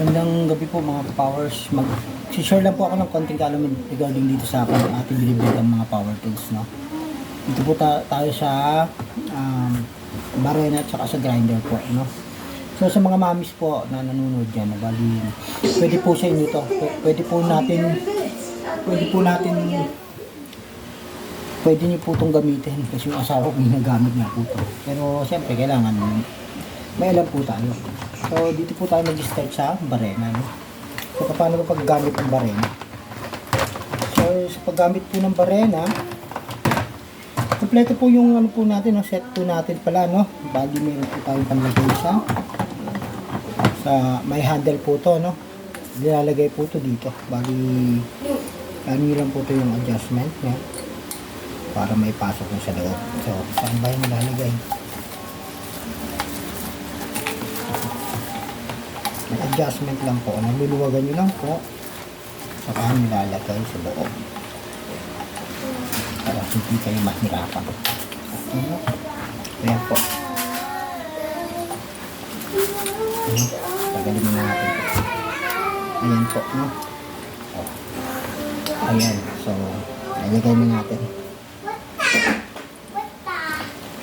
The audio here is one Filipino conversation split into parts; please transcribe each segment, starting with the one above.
Magandang gabi po mga powers. Mag-share lang po ako ng konting kaalaman regarding dito sa ating binibili ng mga power tools, no? Dito po tayo sa barena at saka sa grinder po, no? So sa mga mamis po na nanonood dyan, bali, pwede po sa inyo to. Pwede niyo po itong gamitin kasi yung asawa ko ginagamit niya po to. Pero siyempre kailangan may alam po tayo. So dito po tayo mag-start sa barena, no? So paano ba paggamit ng barena? So sa paggamit po ng barena, kompleto po yung ano po natin, no? Set po natin pala, no? Bali meron po tayong panlagay sa may handle po to, no? Nilalagay po to dito. Bali ano lang po to yung adjustment, no? Para may pasok mo sa loob. So saan ba yung nilalagay? May adjustment lang po. Naluluwagan nyo lang po. Saka nilalagay sa loob. Para hindi kayo mahirapan. Ayan po. Tagalin mo natin po. Ayan po. No? Ayan. So, nalagay na natin.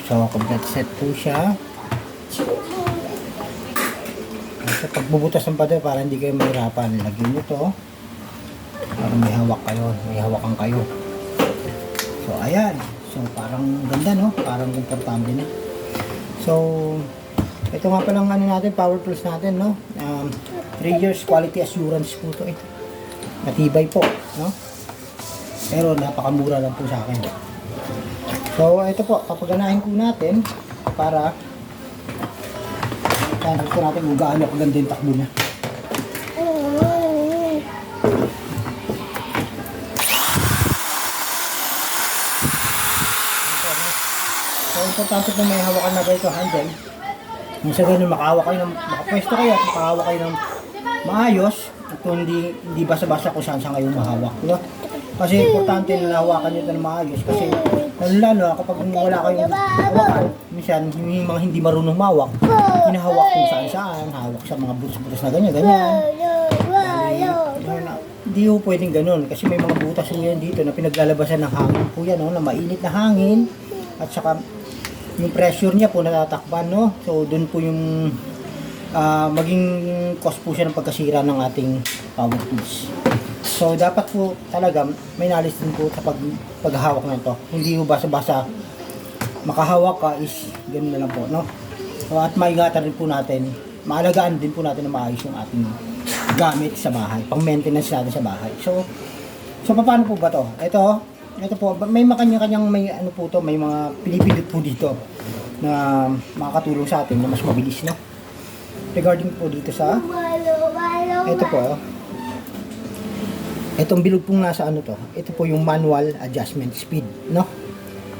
So, complete set po siya. So, pagbubutas ng pader para hindi kayo mahirapan, lagyan nyo to para may hawak kayo, may hawakan kayo. So, ayan. So, parang ganda, no? Parang komportable na. So, ito nga palang ano natin, power tools natin, no? 3 years quality assurance po to. Ito. Matibay po, no? Pero napakamura lang po sa akin. So, ito po, papaganahin po natin para gusto natin kung gaano kaganda yung takbo niya. So, importante na may hawakan na ba ito handle. Kung sa ganun, makapwesto kayo at makahawak kayo ng maayos at hindi basa-basa kung saan kayo mahawak. Diba? Kasi importante na nahawakan nyo ito ng maayos kasi lalo kapag wala kayong hawakan, minsan yung mga hindi marunong mawak, hinahawak kung saan-saan, hawak sa mga butas-butas na ganyan. Hindi po pwedeng ganun kasi may mga butas po yan dito na pinaglalabasan ng hangin po yan, no? Na mainit na hangin at saka yung pressure niya po natatakpan, no? So dun po yung maging cause po siya ng pagkasira ng ating power tools. So, dapat po talaga may knowledge din po sa paghahawak na ito. Hindi po basa-basa makahawak ka is ganoon na lang po, no? So, at maingatan rin po natin, maalagaan din po natin na maayos yung ating gamit sa bahay, pang-maintenance natin sa bahay. So paano po ba to? Ito po, may makanya-kanyang may ano po to, may mga pinipindot po dito na makakatulong sa atin na mas mabilis, no? Regarding po dito sa ito po, itong bilog pong nasa ano to, ito po yung manual adjustment speed, no?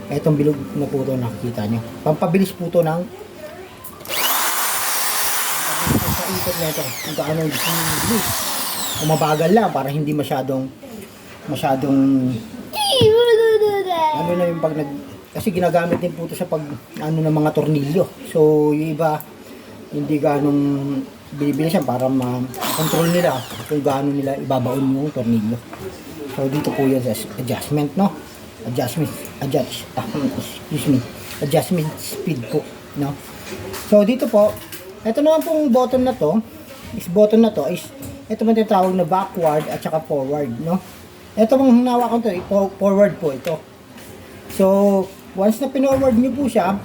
Itong bilog na po to nakikita nyo. Pampabilis po to ng sa ikot na ito. Kung gaano yung bilis. Kung mabagal lang para hindi masyadong ano na yung kasi ginagamit din po to sa pag ano ng mga tornilyo. So yung iba hindi ganong binibilisan para ma-control nila kung gaano nila ibabaon yung tornilyo. So dito po yan sa adjustment, no? Adjustment speed po, no? So dito po, ito naman pong button na to is ito man tinatawag na backward at saka forward, no? Ito pong hinawakan to, forward po ito. So once na pinorward nyo po siya,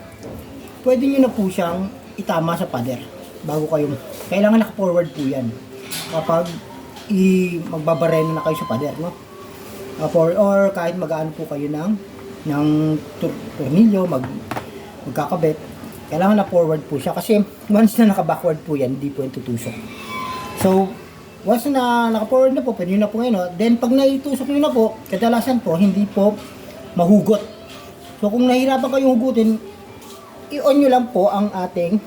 pwede nyo na po siyang itama sa pader bago kayo, kailangan naka-forward po yan kapag magbabareno na kayo sa pader, no? Or kahit mag-aano po kayo ng tornilyo, magkakabit, kailangan na forward po siya kasi once na naka-backward po yan, hindi po yung tutusok. So once na naka-forward na po, pwede nyo na po ngayon, no? Then pag naitusok nyo na po, kadalasan po hindi po mahugot. So kung nahihirapan kayong hugutin, i-on nyo lang po ang ating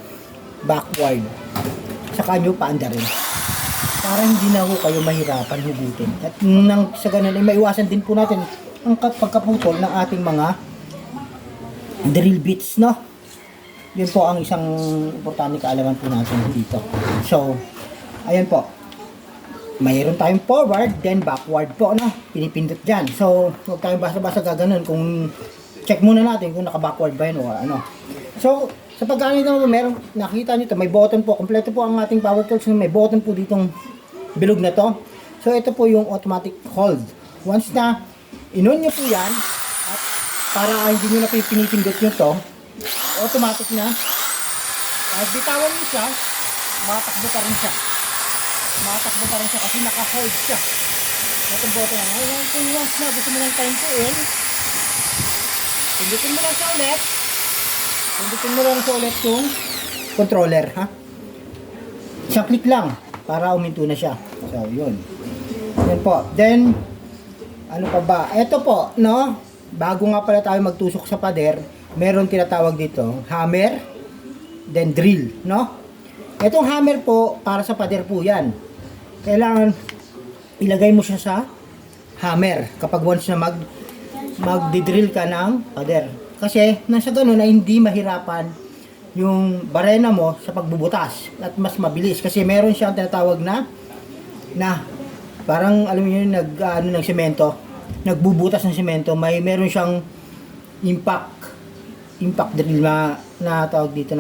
backward. Saka nyo paanda rin. Para hindi na ho kayo mahirapan hugutin. At sa ganun ay maiwasan din po natin ang pagkaputol ng ating mga drill bits, no? Yun po ang isang importante kaalaman po natin dito. So, Ayan po. Mayroon tayong forward, then backward po, no? Pinipindot dyan. So, huwag tayong basta-basta gaganon kung check muna natin kung naka-backward ba yun o ano. So, sa paggamit naman, meron, nakita nyo ito, may button po. Kompleto po ang ating power tools. May button po ditong bilog na to. So, ito po yung automatic hold. Once na inon nyo po yan, at para hindi nyo na pinipindot nyo to, automatic na, kahit bitawan nyo siya, matakbo pa rin siya. Matakbo pa rin siya kasi naka-hold siya. Itong button na. Ngayon, kung once na gusto mo ng time to in, pindutin mo lang siya ulit. Pindutin mo lang siya ulit yung controller, ha? Isang click lang para uminto na siya. So, yun. Yan po. Then, ano pa ba? Ito po, no? Bago nga pala tayo magtusok sa pader, meron tinatawag dito, hammer, then drill, no? Itong hammer po, para sa pader po yan. Kailangan ilagay mo siya sa hammer kapag once na magdidrill ka ng pader. Kasi nasa ganun na hindi mahirapan yung barena mo sa pagbubutas at mas mabilis kasi meron siyang tinatawag na parang alam niyo ng semento, nagbubutas ng semento, meron siyang impact drill na tawag dito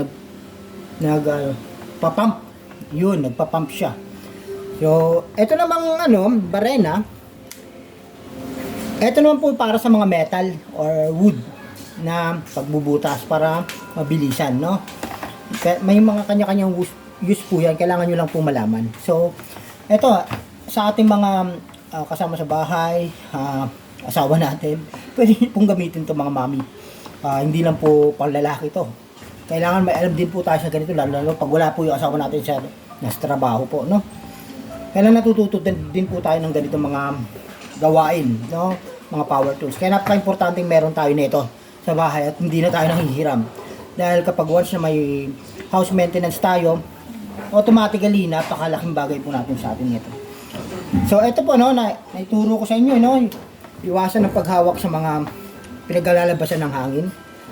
papump. Yun, nagpa-pump siya. So, ito namang barena. Ito naman po para sa mga metal or wood na pagbubutas para mabilisan, no? May mga kanya-kanyang use po yan. Kailangan nyo lang po malaman. So, ito, sa ating mga kasama sa bahay, asawa natin, pwede pong gamitin to mga mami. Hindi lang po pang lalaki to. Kailangan may alam din po tayo sa ganito, lalo pag wala po yung asawa natin sa nasa trabaho po, no? Kailangan natututo din po tayo ng ganito mga gawain, no? Mga power tools. Kaya napaka-importante meron tayo nito sa bahay at hindi na tayo nanghihiram. Dahil kapag once na may house maintenance tayo, automatically napakalaking bagay po natin sa atin nito. So ito po, no, naituro ko sa inyo, no, iwasan ng paghawak sa mga pinaglalalabasan ng hangin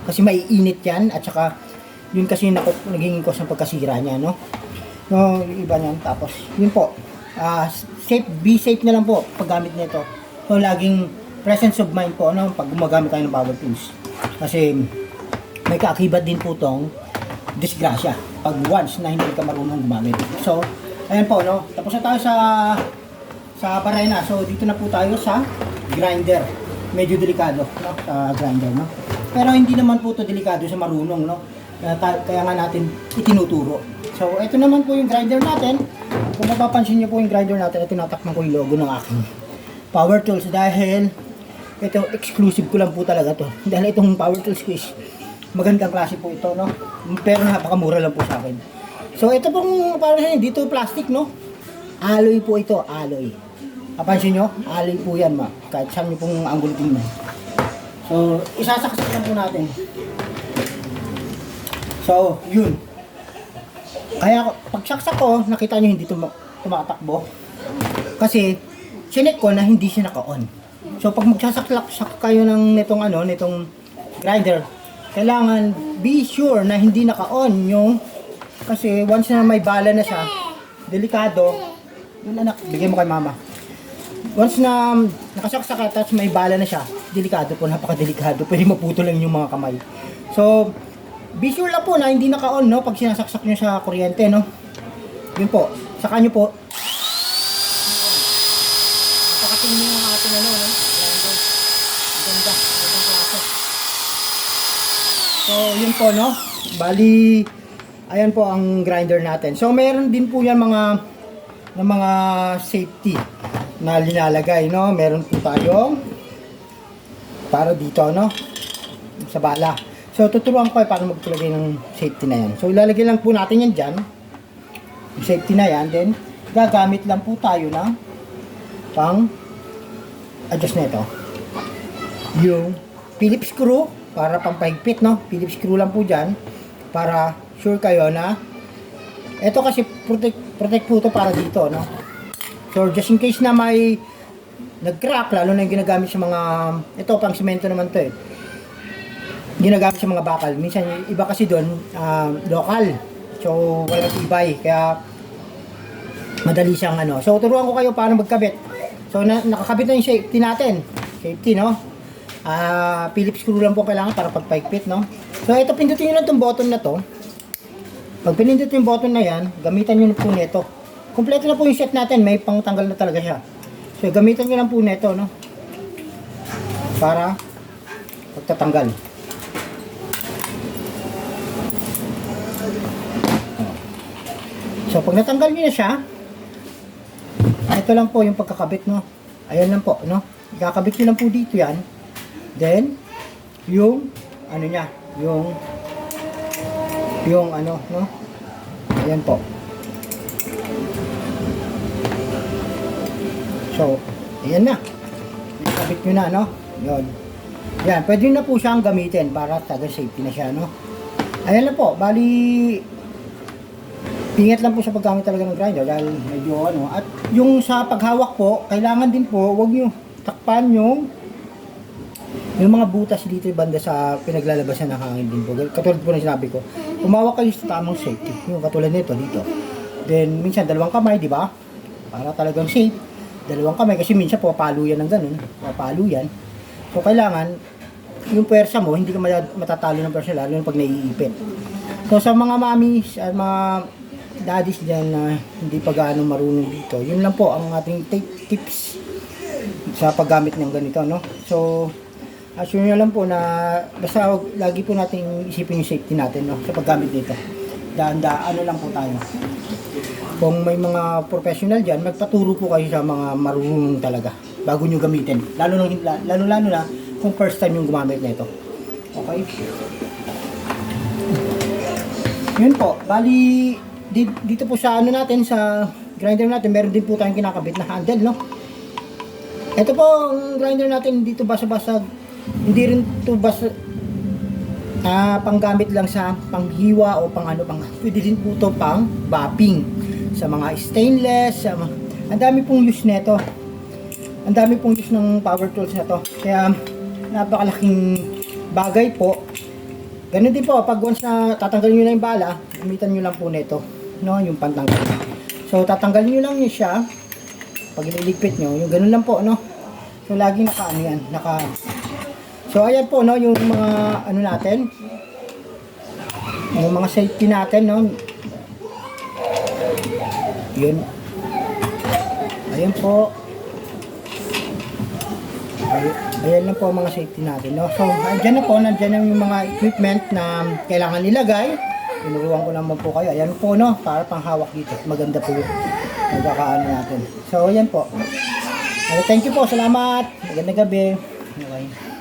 kasi maiinit yan at saka yun kasi naging cause ng pagkasira niya, no? No, yung iba niyan. Tapos yun po, be safe na lang po paggamit nito. So laging presence of mind po, no, pag gumagamit tayo ng power tools. Kasi may kaakibat din po tong disgrasya pag once na hindi ka marunong gumamit. So, ayan po, no, tapos na tayo sa barena. So dito na po tayo sa grinder. Medyo delikado, no, sa grinder, no. Pero hindi naman po to delikado sa marunong, no. Kaya nga natin itinuturo. So ito naman po yung grinder natin. Kung mapapansin niyo po yung grinder natin, tinatakman ko yung logo ng aking power tools dahil ito exclusive ko lang po talaga to. Dahil itong power tools ko is magandang klase po ito, no. Pero napakamura lang po sa akin. So ito pong power tools dito plastic, no. Alloy po ito, alloy. Kapansin nyo, alloy po yan, ma. Kahit saan nyo pong angulo tingnan. So, isasaksak lang po natin. So, yun. Kaya, pagsaksak ko, nakita nyo hindi tumatakbo. Kasi, sinek ko na hindi siya naka-on. So, pag magsasaksak kayo nitong grinder, kailangan be sure na hindi naka-on yung, kasi once na may bala na siya, delikado. Yun anak, bigay mo kay mama. Once na nakasaksak ka, tapos may bala na siya, delikado po, napakadelikado. Pwede maputol lang yung mga kamay. So, be sure lang po na hindi naka-on, no, pag sinasaksak nyo sa kuryente, no. Yun po, saka nyo po. Napakatingin yung ating no. Ganda, gandang klase. So, yun po, no. Bali, ayan po ang grinder natin. So, meron din po yan mga safety na linalagay, no. Meron po tayong para dito, no, sa bala. So, tuturuan ko paano magpalagay ng safety na yan. So, ilalagay lang po natin yan dyan. Yung safety na yan. Then, gagamit lang po tayo ng pang-adjust na ito. Yung Phillips screw para pampahigpit, no. Phillips screw lang po dyan para sure kayo na ito kasi protect po ito para dito, no. So, just in case na may nag-crack, lalo na yung ginagamit sa mga, ito pang semento naman to eh, ginagamit sa mga bakal. Minsan iba kasi doon local, so walang tibay, kaya madali siyang ano. So, turuan ko kayo paano magkabit. So, nakakabit na yung safety natin. Safety, no? Phillips screw lang po kailangan para pagpaikpit, no? So, ito, pindutin nyo lang itong button na to. Pag pinindot yung button na yan, gamitan nyo na po nito. Kompleto na po yung set natin. May pangtanggal na talaga siya. So, gamitan nyo lang po nito, no? Para pagtatanggal. So, pag natanggal nyo na siya, ito lang po yung pagkakabit, no? Ayan lang po, no? Ikakabit nyo lang po dito yan. Then, yung, ano niya, yung ano, no? Ayan po. So, ayan na. Ikakabit nyo na, no? Yun. Yan, pwede na po siyang gamitin para taga safety na siya, no? Ayan lang po, bali, ingat lang po sa paggamit talaga ng grinder dahil medyo ano. At yung sa paghawak po, kailangan din po, huwag nyo takpan yung mga butas dito banda sa pinaglalabasan ng hangin din po. Katulad po na sinabi ko, umawak kayo sa tamang safety. Yung katulad nito dito. Then, minsan dalawang kamay, di ba? Para talagang safe. Dalawang kamay kasi minsan papalo yan ng ganun. Papalo yan. So, kailangan, yung pwersa mo, hindi ka matatalo ng pwersa lalo pag naiipit. So, sa mga mommies at mga daddies dyan na hindi pa gaano marunong dito, yun lang po ang ating tips sa paggamit ng ganito, no? So, assure nyo lang po na basta lagi po nating isipin yung safety natin, no? Sa paggamit nito. Ano lang po tayo. Kung may mga professional dyan, magpaturo po kayo sa mga marunong talaga bago nyo gamitin. Lalo na kung first time yung gumamit nito. Okay? Yun po. Bali, dito po sa ano natin, sa grinder natin, meron din po tayong kinakabit na handle, no? Ito po, ang grinder natin dito basa-basag. Hindi rin ito basa panggamit lang sa panghiwa o pang ano pang. Pwede din po ito pang bapping sa mga stainless, ang dami pong use nito. Ang dami pong use ng power tools na to. Kaya napakalaking bagay po. Ganun din po, pag once na tatanggalin nyo na yung bala, gamitan nyo lang po nito, no, yung pantanggal. So tatanggalin nyo lang niya siya. Pag ililigpit nyo, yung ganun lang po, no. So laging ano yan, So ayan po, no, yung mga ano natin, yung mga safety natin, no. Yun. Ayan po. Ayan lang po ang mga safety natin, no. So andyan na po, nandyan yung mga equipment na kailangan nilagay. Tinuruan ko naman po kayo. Ayan po, no, para panghawak dito. Maganda po yung magkakaano natin. So ayan po. Thank you po, salamat. Magandang gabi. Okay.